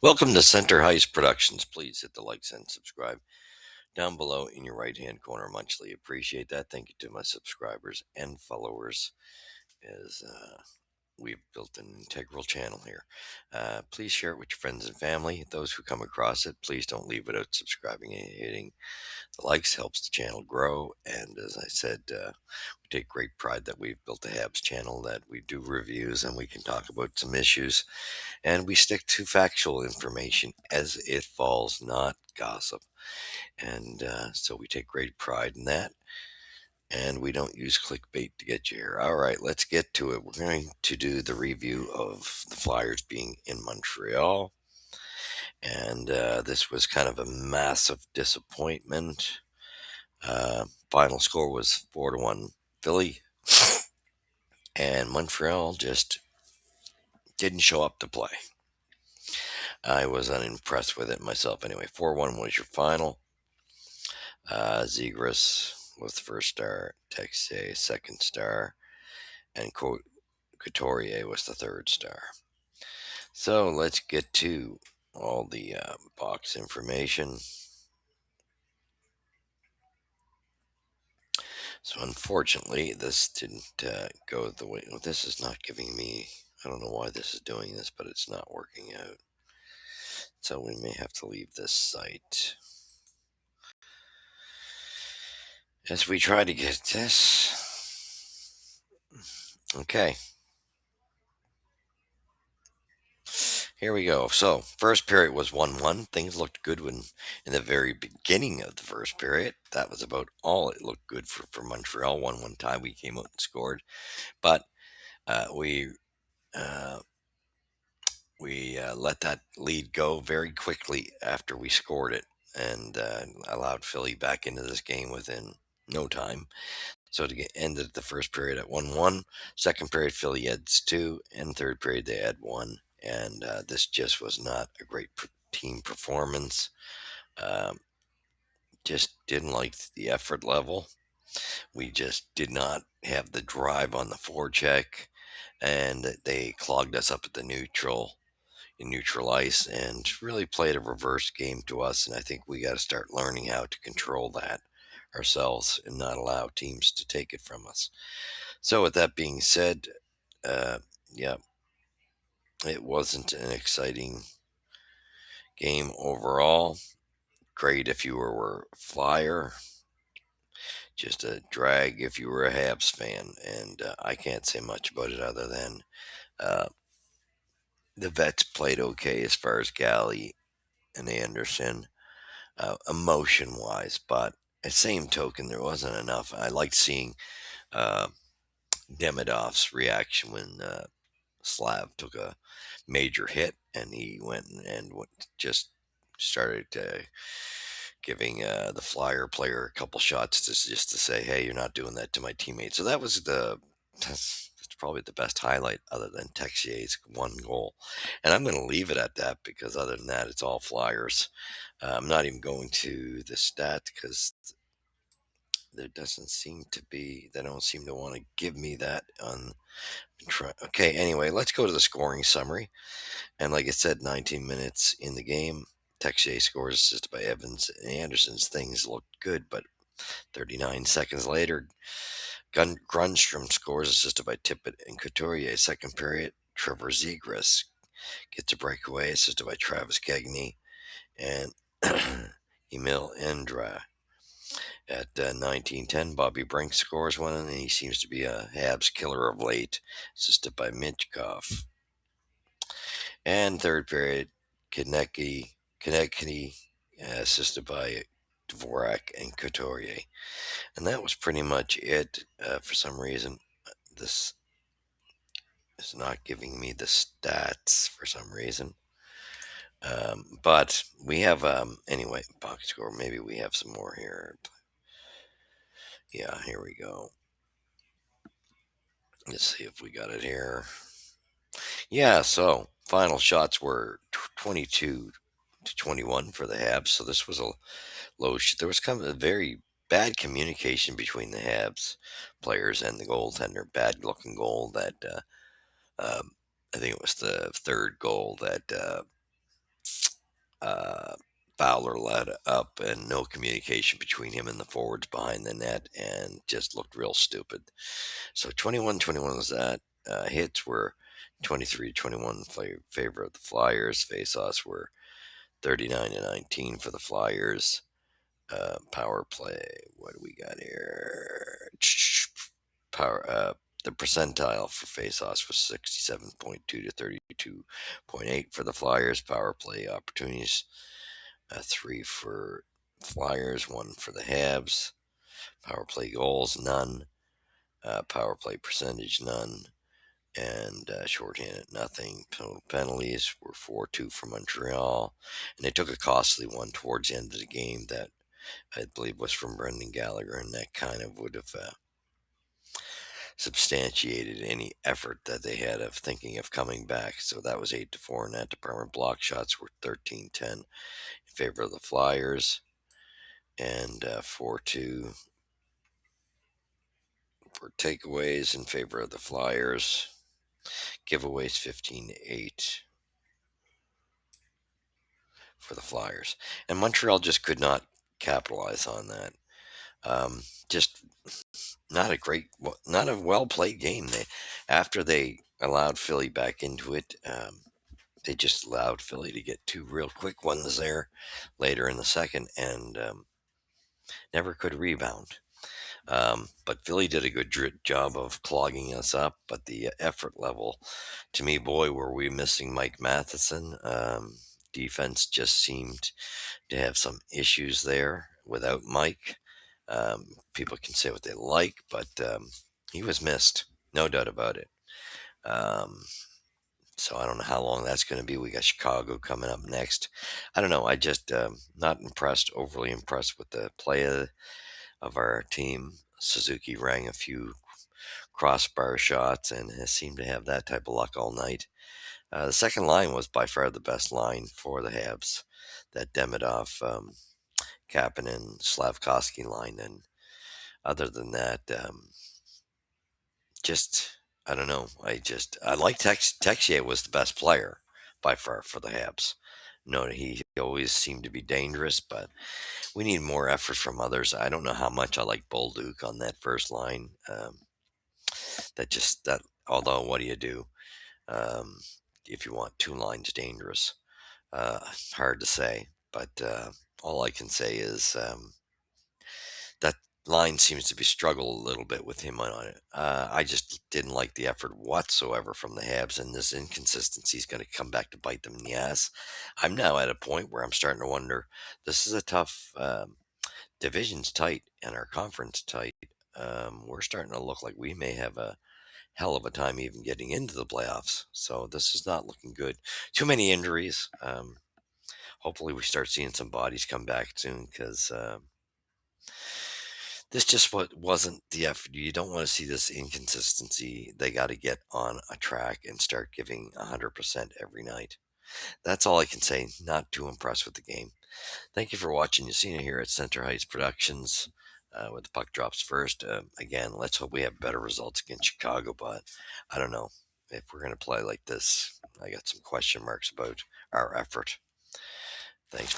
Welcome to Center Heist Productions. Please hit the like and subscribe down below in your right hand corner. Muchly appreciate that. Thank you to my subscribers and followers as we've built an integral channel here. Please share it with your friends and family. Those who come across it, please don't leave without subscribing and hitting the likes. Helps the channel grow. And as I said, we take great pride that we've built a Habs channel, that we do reviews and we can talk about some issues, and we stick to factual information as it falls, not gossip. And so we take great pride in that. And we don't use clickbait to get you here. All right, let's get to it. We're going to do the review of the Flyers being in Montreal. And this was kind of a massive disappointment. Final score was 4-1 Philly. And Montreal just didn't show up to play. I was unimpressed with it myself anyway. 4-1 was your final. Zegras was the first star, Texier second star, and Couturier was the third star. So let's get to all the box information. So unfortunately, this didn't go the way. Well, this is not giving me. I don't know why this is doing this, but it's not working out. So we may have to leave this site as we try to get this. Okay. Here we go. So, first period was 1-1. Things looked good when in the very beginning of the first period. That was about all it looked good for Montreal. 1-1 tie. We came out and scored. But we let that lead go very quickly after we scored it, and allowed Philly back into this game within no time. So to get ended the first period at 1-1. Second period, Philly adds 2, and third period they add 1. And this just was not a great team performance. Um, just didn't like the effort level. We just did not have the drive on the forecheck, and they clogged us up at the neutral ice, and really played a reverse game to us. And I think we got to start learning how to control that ourselves and not allow teams to take it from us. So with that being said, uh, yeah, it wasn't an exciting game overall. Great if you were a Flyer, just a drag if you were a Habs fan. And I can't say much about it other than uh, the vets played okay as far as Galley and Anderson, emotion wise, but at the same token, there wasn't enough. I liked seeing uh, Demidov's reaction when Slav took a major hit, and he went and just started giving the Flyer player a couple shots just to say, "Hey, you're not doing that to my teammate." So that's probably the best highlight, other than Texier's one goal. And I'm going to leave it at that, because other than that, it's all Flyers. I'm not even going to the stat, because there doesn't seem to be. They don't seem to want to give me that on. Okay, anyway, let's go to the scoring summary. And like I said, 19 minutes in the game, Texier scores, assisted by Evans and Anderson's. Things looked good, but 39 seconds later, Grunstrom scores, assisted by Tippett and Couturier. Second period, Trevor Zegras gets a breakaway, assisted by Travis Cagney and Emil Endra. At 19:10, Bobby Brink scores one, and he seems to be a Habs killer of late, assisted by Minchkov. And third period, Konecny, assisted by Dvorak and Couturier. And that was pretty much it. For some reason, this is not giving me the stats for some reason. But we have, anyway, box score. Maybe we have some more here. Yeah, here we go. Let's see if we got it here. Yeah, so final shots were 22-21 for the Habs. So this was a there was kind of a very bad communication between the Habs players and the goaltender. Bad looking goal that I think it was the third goal that uh, Fowler led up and no communication between him and the forwards behind the net and just looked real stupid. So 21-21 was that. Hits were 23-21 in favor of the Flyers. Faceoffs were 39-19 for the Flyers. Power play. What do we got here? Power. The percentile for faceoffs was 67.2 to 32.8 for the Flyers. Power play opportunities, three for Flyers, one for the Habs. Power play goals, none. Power play percentage, none. And shorthanded, nothing. Total penalties were 4-2 for Montreal. And they took a costly one towards the end of the game that I believe was from Brendan Gallagher, and that kind of would have substantiated any effort that they had of thinking of coming back. So that was 8-4 in that department. Block shots were 13-10 in favor of the Flyers, and 4-2 for takeaways in favor of the Flyers. Giveaways 15-8 for the Flyers, and Montreal just could not capitalize on that. Just not a great, not a well played game. After they allowed Philly back into it, they just allowed Philly to get two real quick ones there later in the second, and never could rebound. But Philly did a good job of clogging us up. But the effort level, to me, boy, were we missing Mike Matheson. Defense just seemed to have some issues there without Mike. People can say what they like, but he was missed, no doubt about it. Um, so I don't know how long that's going to be. We got Chicago coming up next. I don't know. I just not impressed, overly impressed with the play of our team. Suzuki rang a few crossbar shots and has seemed to have that type of luck all night. The second line was by far the best line for the Habs. That Demidov, Kapanen, Slavkovsky line, and other than that, just I don't know. I like Texier was the best player by far for the Habs. No, he always seemed to be dangerous, but we need more effort from others. I don't know how much I like Bolduc on that first line. That although what do you do um, if you want two lines dangerous? Hard to say, but all I can say is that line seems to be struggle a little bit with him on it. I just didn't like the effort whatsoever from the Habs, and this inconsistency is going to come back to bite them in the ass. I'm now at a point where I'm starting to wonder. This is a tough division's tight, and our conference tight. We're starting to look like we may have a hell of a time even getting into the playoffs. So this is not looking good. Too many injuries. Hopefully, we start seeing some bodies come back soon because. This just wasn't the effort. You don't want to see this inconsistency. They got to get on a track and start giving 100% every night. That's all I can say. Not too impressed with the game. Thank you for watching. You've seen it here at Center Heights Productions with the puck drops first. Again, let's hope we have better results against Chicago, but I don't know if we're going to play like this. I got some question marks about our effort. Thanks.